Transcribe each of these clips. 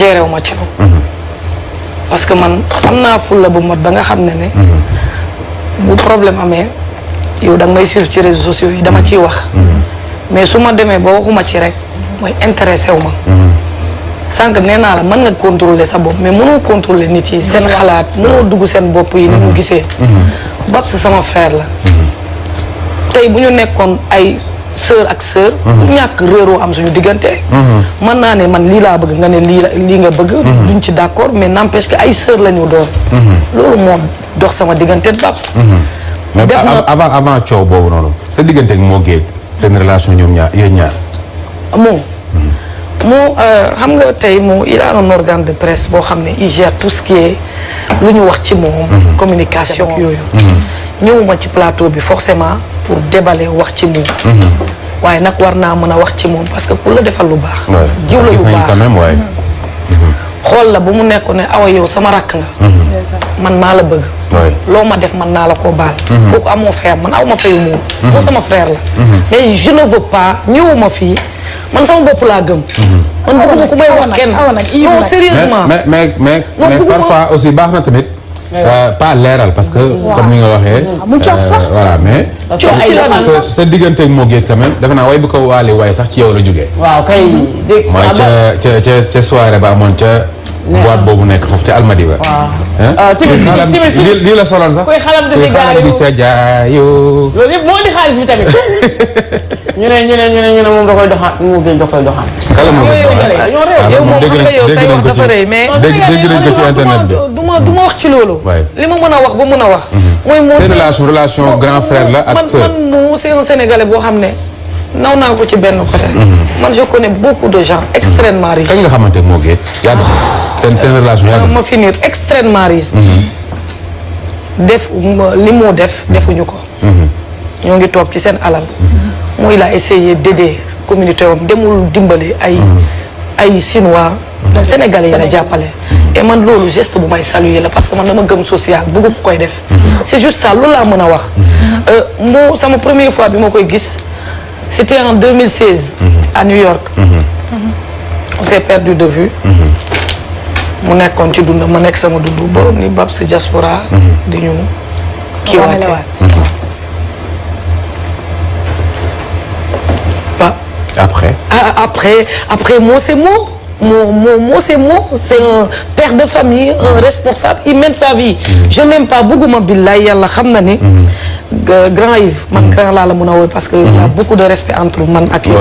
géré wu ma ci parce que man am naa fulla bu mot ba nga xam ne bu problème amee yow da nga may suivre ci réseaux sociaux yi dama ciy wax mais su ma demee ba waxuma ci rek mooy intéressé wu ma sànq nee naa la mën nga contrôler sa bopp mais mënoo contrôler nit yi seen xalaat mënoo dugg seen bopp yi ni mu gisee Babs sama frère la tey bu ñu nekkoon ay sœur ak sœur ñàkk réeroo am suñu diggante mën naa ne man lii laa bëgg nga ne lii nga bëgg duñ ci d'accord mais n'empêche que ay sœur la ñu doon loolu moo dox sama diggante Babs mais avant coow boobu noonu sa diggante ak moo géej seen relation ñoom ñaar yéen ñaar moo xam nga tey moo il a un organe de presse boo xam ne il gère tout ce qui est lu ñu wax ci moom communication yooyu ñëwuma ci plateau bi forcément pour déballer wax ci moom waaye nag war naa mën a wax ci moom parce que pour la defal lu baax jiw la lu baax xool la bu mu nekkoon ne awa yow sama rakk nga man maa la bëgg loo ma def man naa la koo baal kooku amoo frère man aw ma fayu moom moo sama frère la mais je ne veux pas ñëwuma fii man sama bopp laa gëm man bëgguma ku may wax kenn non sérieusement mais parfois aussi baax na tamit pas leeral parce que comme ni nga waxee mu coof sax voilà mais sa diggante ak moo géej quand même defe naa way bu ko waali waaye sax ci yow la jógee waaw kay mooy ca soirée ba amoon ca boîte boobu nekk foofu ca Almadi ba lii la soloon sax koy xalam di di ca jaayu loolu yëpp moo di xaalis bi tamit ñu ne moom da koy doxaan moo gën da koy doxaan kala moom yow moom xam nga yow say wax dafa rëy mais dégg nañ ko ci internet bi du ma wax ci loolu li ma mën a wax ba mën a wax mooy moo seen relation grand frère la ak sœur man moo c'est un Sénégalais boo xam ne naw naa ko ci benn côté man je connais beaucoup de gens extrêmement riches kañ nga xamante moo géej yàgg seen relation yàgg ma finir extrêmement riche def li moo def defuñu ko ñoo ngi toog ci seen alal mooy il a essayé d'aider communauté wam demul dimbali ay Chinois Sénégalais yi la jàppale et man loolu geste bu may saluer la parce que man dama gëm social bëgg ko koy def c'est juste ça loolu laa mën a wax moo sama première fois bi ma koy gis c'était en 2016 à New York on s'est perdu de vue mu nekkoon ci dund ma nekk sama dund ba ni Babs diaspora di ñu kiiwaate après moi c'est moi c'est moi c'est un père de famille un responsable il mène sa vie je n'aime pas bëgguma billaay yàlla xam na ni grand Yves man grand laa la mën a wooy parce que il y a beaucoup de respect entre man ak yow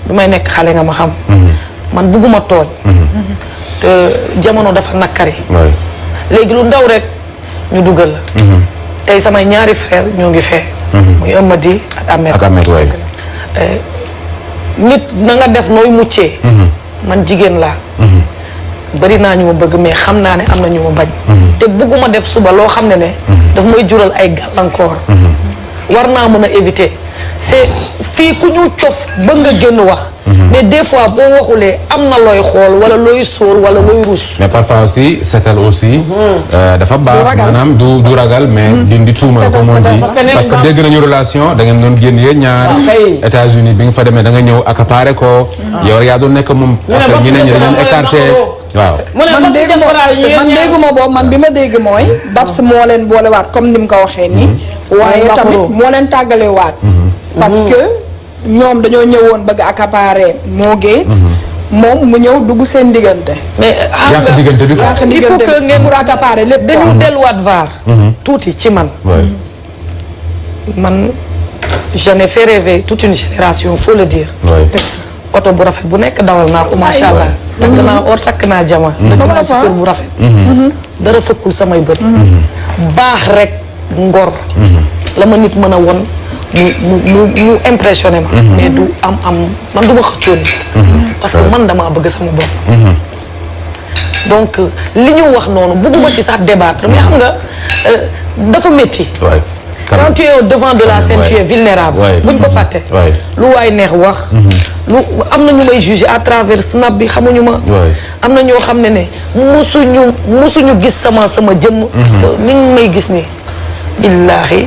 bi may nekk xale nga ma xam man bëgguma tooñ te jamono dafa nakkari léegi lu ndaw rek ñu dugal la tey samay ñaari frère ñoo ngi fee muy Amady ak Ahmed nit na nga def nooy muccee man jigéen laa bari naa ñu ma bëgg mais xam naa ne am na ñu ma bañ te bëgguma def suba loo xam ne daf may jural ay gàllankoor war naa mën a éviter c'est fii ku ñu cof ba nga génn wax mais des fois boo waxulee am na looy xool wala looy sóor wala looy rus mais parfois aussi setal aussi dafa baax maanaam du ragal mais di tuumal comme on dit parce que dégg nañu relation da ngeen doon génn yéen ñaar États-Unis bi nga fa demee da nga ñëw accaparé ko yow yaa doon nekk moom après ñeneen ñi dañu écarté waaw man dégguma boobu man bi ma dégg mooy Babs moo leen boolewaat comme ni mu ko waxee nii waaye tamit moo leen tàggalewaat parce que ñoom dañoo ñëwoon bëgg accaparer moo géej moom mu ñëw dugg seen diggante mais yàq diggante bi il faut que ngeen pour accaparer lépp dañu delluwaat vaar tuuti ci man j'en ai fait rêver toute une génération faut le dire oto bu rafet bu nekk dawal naa ko macha allah takk naa or takk naa jama dëkk naa ci kër bu rafet dara fëkkul samay bët baax rek ngor la ma nit mën a won mu impressionné ma mais du am man du ma xëccoo nit parce que man damaa bëgg sama bopp donc li ñu wax noonu bëgguma ci sax débattre mais xam nga dafa métti quand tu es au devant de la scène tu es vulnérable buñ ko fàtte lu waay neex wax lu am na ñu may juger à travers snap bi xamuñu ma am na ñoo xam ne musuñu gis sama jëmm parce que ni ñu may gis nii billaahi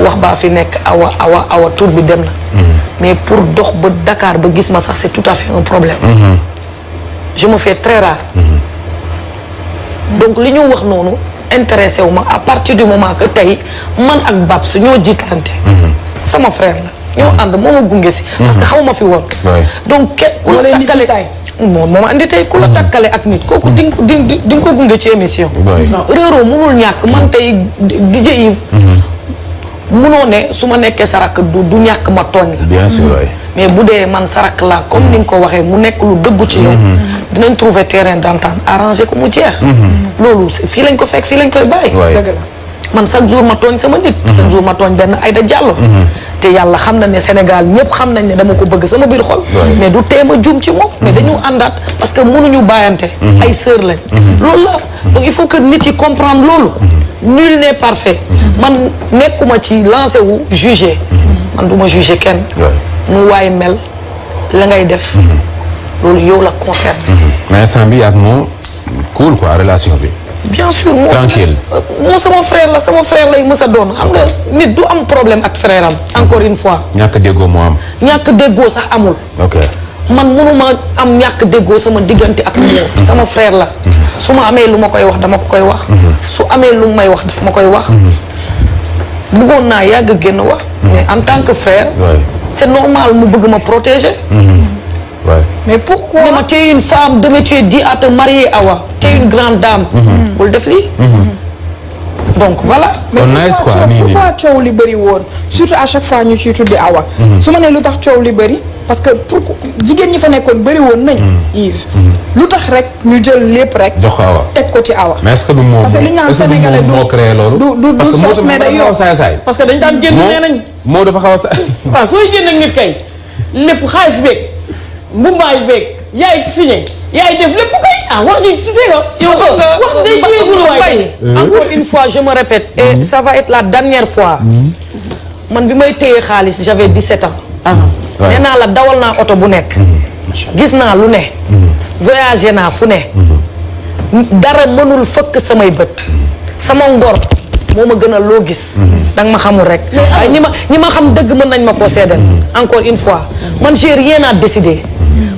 wax baa fi nekk awa tur bi dem na mais pour dox ba Dakar ba gis ma sax c'est tout à fait un problème je me fais très rare. donc li ñu wax noonu intéressé wu ma à partir du moment que tey man ak Babs ñoo jiitlante. sama frère la. ñoo ànd moo ma gunge si. parce que xaw ma fi woon. donc ku la takkale moom moo ma andi tey ku la takkale ak nit kooku di nga ko gunge ci émission. réeroo mënul ñàkk man tey DJ Yves. munoo ne su ma nekkee sarak du ñàkk ma tooñ la. bien sûr mais bu dee man sarak laa comme ni nga ko waxee mu nekk lu dëggu ci yow. dinañ trouver terrain d'entente arranger ko mu jeex. loolu fii lañ ko fekk fii lañ koy bàyyi. dëgg la man chaque jour ma tooñ sama nit. chaque jour ma tooñ benn Aïda Diallo. te yàlla xam na ne Sénégal ñëpp xam nañ ne dama ko bëgg sama biir xol. mais du teem a juum ci moom. mais dañu àndaat parce que mënuñu bàyyante. ay sœur lañ. loolu la donc il faut que nit yi comprendre loolu. nul n'est parfait. man nekkuma ci lancé wu juger. man du ma juger kenn. nu waaye mel la ngay def. loolu yow la concerne. mais instant bi ak moo cool quoi relation bi. bien sûr tranquille moo sama frère lay mës a doon xam nga nit du am problème ak frère am encore une fois. ñàkk déggoo moo am. ñàkk déggoo sax amul. ok man mënuma am ñàkk déggoo sama diggante ak moom. sama frère la. su ma amee lu ma koy wax dama ko koy wax. su amee lu may wax daf ma koy wax. bëggoon naa yàgg génn wax. mais en tant que frère. c'est normal mu bëgg ma protéger. mais pourquoi. ne ma tu es une femme demain tu es dit à te marier Awa. tu es une grande dame. bul def lii. donc voilà. kon nice quoi mais pourquoi coow li bëri woon surtout à chaque fois ñu ciy tuddi Awa. su ma nee lu tax coow li bëri parce que pour jigéen ñi fa nekkoon bëri woon nañ. Yves lu tax rek ñu jël lépp rek. jox ko Awa teg ko ci Awa. mais est-ce que du moom parce que li ñu naan sénégalais moo créé loolu. du sos mais day yokk saay parce que dañ daan génn nee nañ. moo dafa xaw a saay. waaw sooy génn ak nit kay lépp xaalis beeg mbumbaay beeg yaay signé yaay def lépp kay wax ji cité nga. yow wax day jéegul waaye. encore une fois je me répète. et ça va être la dernière fois. man bi may téye xaalis j'avais 17 ans. nee naa la dawal naa oto bu nekk. gis naa lu ne. voyagé naa fu ne. dara mënul fëkk samay bët. sama ngor moo ma gën a loo gis. danga ma xamul rek. waaye ñi ma xam dëgg mën nañ ma koo seedal. encore une fois man j'ai rien à décider.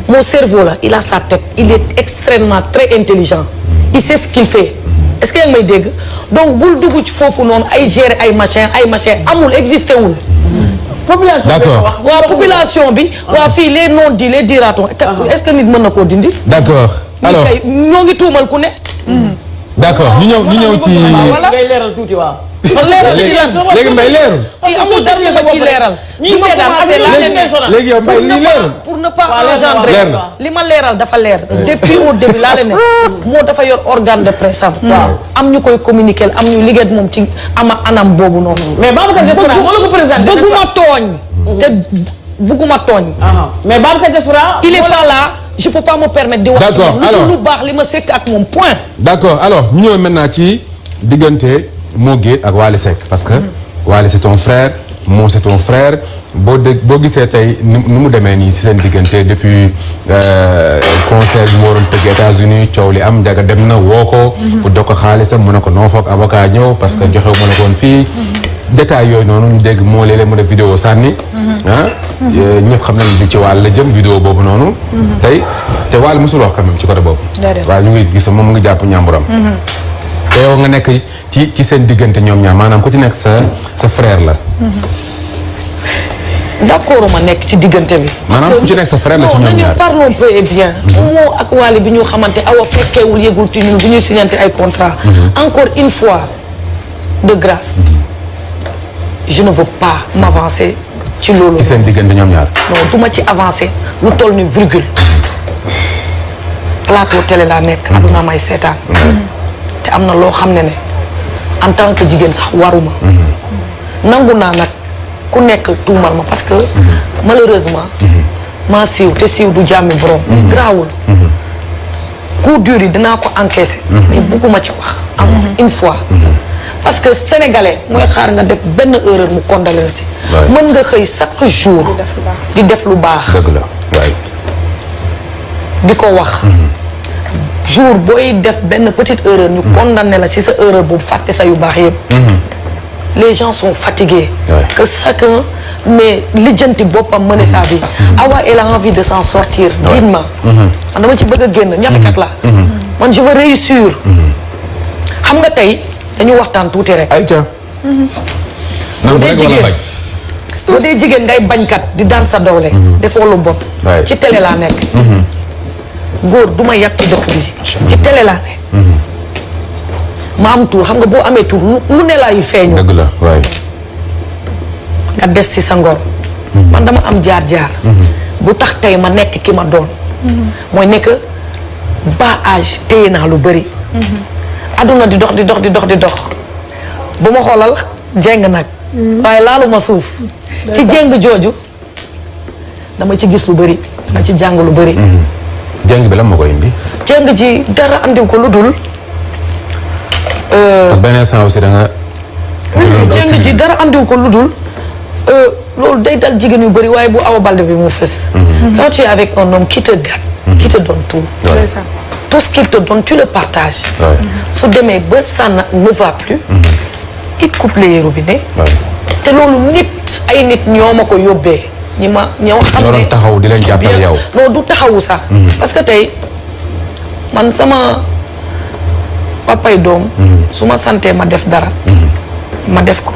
mon cerveau là il a sa tête il est extrêmement très intelligent. il sait ce qu'il fait. est-ce que yaa ngi may dégg donc bul dugg ci foofu noonu ay gérer ay machin amul existé wul. population d'accord waa population bi. waa fii les non-dits les dira-t-on. est-ce que nit mën na koo dindi. d'accord alors ñoo ngi tuumal ku ne. d'accord ñu ñëw ci. voilà ngay leeral tuuti waaw. léegi mbay leerul. fii amul dara lu fa ciy leeral. ñii seetaan léegi yow mbay lii leerul. pour ne pas engendrer li ma leeral dafa leer. depuis au début laa leen ne. moo dafa yor organe de presse am. am ñu koy communiquer am ñu liggéey moom ci anam boobu noonu. mais Babacar Diaspora moo la ko présenté. bëgguma tooñ. te bëgguma tooñ. mais Babacar Diaspora. il est pas là je peux pas me permettre di wax. d'accord alors lu baax li ma sekk ak moom point. d'accord alors ñu ñëw maintenant ci diggante Mo Gates ak Wally Seck parce que Wally c'est ton frère Mo c'est ton frère boo gisee tey nu mu demee nii si seen diggante depuis concert bi mu waroon tëgg États-Unis coow li am njaga dem na woo ko pour doog ko xaalisam mu ne ko noo foog avocat ñëw parce que joxewu ma la koon fii détails yooyu noonu ñu dégg moo léeg-léeg mu def vidéo sànni ñëpp xam nañ li ci Wally la jëm vidéo boobu noonu tey te Wally mosul wax quand même ci côté boobu waaye ñu ngi gis moom mu ngi jàpp ñàmburam te yow nga nekk ci seen diggante ñoom ñaar maanaam ku ci nekk sa frère la. d'accord ma nekk ci diggante bi. maanaam ku ci nekk sa frère la ci ñoom ñaar. parlons peu et bien. Mo ak Wally bi ñu xamante Awa fekkeewul yëgul ci ñun bu ñuy signante ay contrat. encore une fois de grâce. je ne veux pas m'avancer ci loolu. ci seen diggante ñoom ñaar. non du ma ci avancer lu toll ni virgule. plateau télé laa nekk. aduna may seetaan. te am na loo xam ne en tant que jigéen sax waruma. nangu naa nag ku nekk tuumal ma parce que malheureusement maa siiw te siiw du jàmmi borom. garaawul. coup dur yi dinaa ko encaisser. mais bëgguma ci wax. encore une fois. parce que sénégalais mooy xaar nga def benn erreur mu condamné la ci. mën nga xëy chaque jour. di def lu baax. dëgg la waay. di ko wax. jour booy def benn petite erreur ñu condamné la ci sa erreur boobu fàtte sa yu baax yëpp. les gens sont fatigués. que chacun mais lijjanti boppam mener sa vie. Awa elle a envie de s'en sortir dignement. man dama ci bëgg a génn ñafikat la man je veux réussir. xam nga tey dañu waxtaan tuuti rek. ayca. bu dee jigéen ngay bañkat di daan sa doole. defoo lu bon. ci télé laa nekk. góor du ma yàq ci dëkk bi. ci télé laa nekk. ma am tur xam nga boo amee tur lu ne laay feeñu. dëgg la waay. nga des ci sa ngor. man dama am jaar-jaar. bu tax tey ma nekk ki ma doon. mooy nekk bas âge téye naa lu bëri. aduna di dox di dox di dox di dox bu ma xoolal jeng nag. waaye laalu ma suuf. ci jeng jooju dama ci gis lu bëri. dama ci jàng lu bëri. jeng bi lan moo koy indi. jeng ji dara andiw ko lu dul. parce que benn instant aussi da nga. jeng ji dara andiw ko lu dul. loolu day dal jigéen yu bëri waaye bu Awa Baldé bi mu fës. quand tu es avec un homme qui te gâte. qui te donne tout. tout ce qu'il te donne tu le partages. su demee ba ça ne va plus. il coupe les robinets. te loolu nit ay nit ñoo ma ko yóbbee. ñoo xam ne taxaw di leen jàppale yow. non du taxawu sax. parce que tey man sama papay doom. su ma santee ma def dara. ma def ko.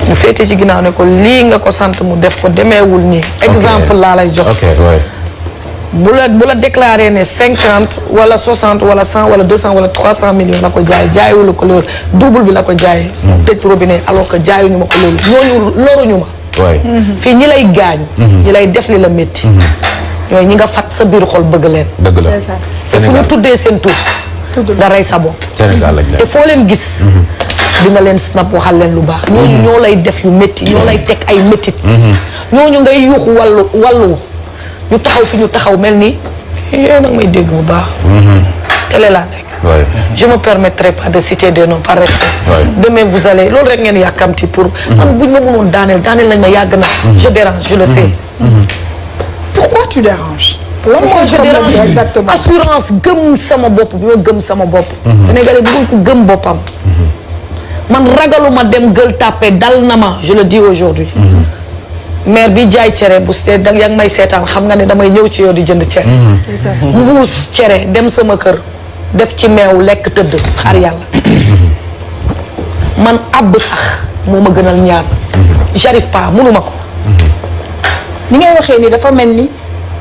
mu féete ci ginnaaw ne ko lii nga ko sant mu def ko demeewul nii. exemple laa lay jox. bu la déclaré ne 50 wala 60 wala 100 wala 200 wala 300 millions la ko jaay jaayewul ko loolu double bi la ko jaay. tëj robinet alors que jaayuñu ma ko loolu ñooñu loruñu ma. fii ñi lay gaañ. ñi lay def li la métti. ñooy ñi nga fat sa biir xol bëgg leen. dëgg la te fu ñu tuddee seen tur. nga rey sa bopp. Sénégal lañ te foo leen gis. di nga leen snap waxal leen lu baax. ñooñu ñoo lay def yu métti ñoo lay teg ay méttit. ñooñu ngay yuuxu wàllu ñu taxaw fi ñu taxaw mel ni yéen nag may dégg bu baax. télé laa nekk. je me permettrai pas de citer des noms par respect. demain vous allez loolu rek ngeen yàkkamti pour. man buñ ma mënoon daaneel nañ ma yàgg na. je dérange je le sais. pourquoi tu déranges. lan mooy problème bi exactement. assurance gëm sama bopp bi ma gëm sama bopp. Sénégalais bëggul ko gëm boppam. man ragaluma dem Gueule Tapée dal na ma je le dis aujourd'hui. maire bi jaay cere bu see da yaa ngi may seetaan xam nga ne damay ñëw ci yow di jënd cere. mbuus cere dem sama kër def ci meew lekk tëdd xaar yàlla. man àbb sax moo ma gënal ñaan. j'arrive pas mënuma ko. ni ngay waxee ni dafa mel ni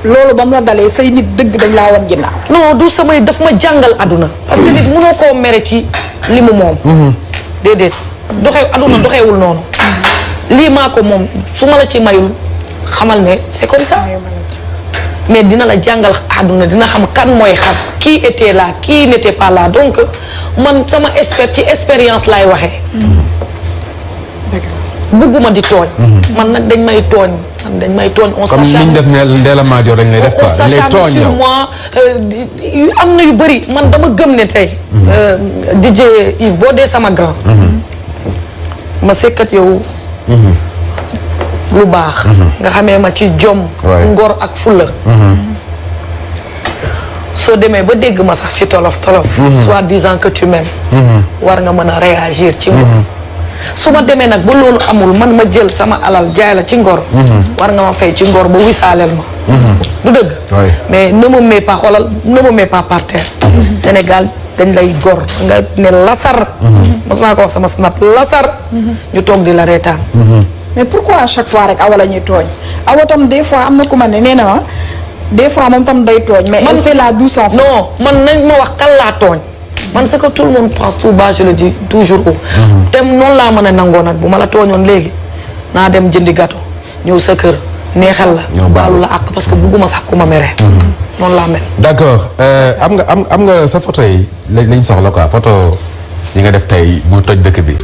loolu ba mu la dalee say nit dëgg dañ laa wan ginnaaw. non du samay daf ma jàngal àdduna. parce que nit mënoo koo mere ci li mu moom. déedéet doxee àdduna doxeewul noonu. lii maa ko moom su ma la ci mayul xamal ne c'est comme ça mais dina la jàngal àdduna dina xam kan mooy xam qui était là qui n'était pas là donc man sama ci expérience laay waxee. bugguma di tooñ. man nag dañ may tooñ on comme niñ def ne Ndella Madior dañ lay def quoi on s'acharne sur moi am na yu bëri man dama gëm ne tey. DJ Yves boo dee sama grand. ma sekkat yow. lu baax. nga xamee ma ci jom. ngor ak fulla. soo demee ba dégg ma sax ci tolof. soit disant que tu m'aimes. war nga mën a réagir ci ngor. su ma demee nag ba loolu amul man ma jël sama alal jaay la ci ngor. war nga ma fay ci ngor ba wisaaleel ma. du dëgg. mais ne me mets pas xoolal ne me mets pas par terre. Sénégal dañ lay gor nga ne lasar. mos naa ko wax sama snap lasar. ñu toog di la reetaan. mais pourquoi à chaque fois rek Awa la ñuy tooñ Awa tam des fois am na ku ma ne nee na ma des fois moom tam day tooñ. mais elle fait la douce enfant. non man nañ ma wax kan laa tooñ. man c'est que tout le monde pense tout bas je le dis toujours haut. te noonu laa mën a nangoo nag bu ma la tooñoon léegi naa dem jëndi gâteau ñëw sa kër neexal la. baalu la ak parce que bugguma sax ku ma mere. noonu laa mel. d'accord am nga sa photo yi lañ soxla quoi photo yi nga def tey bu toj dëkk bi.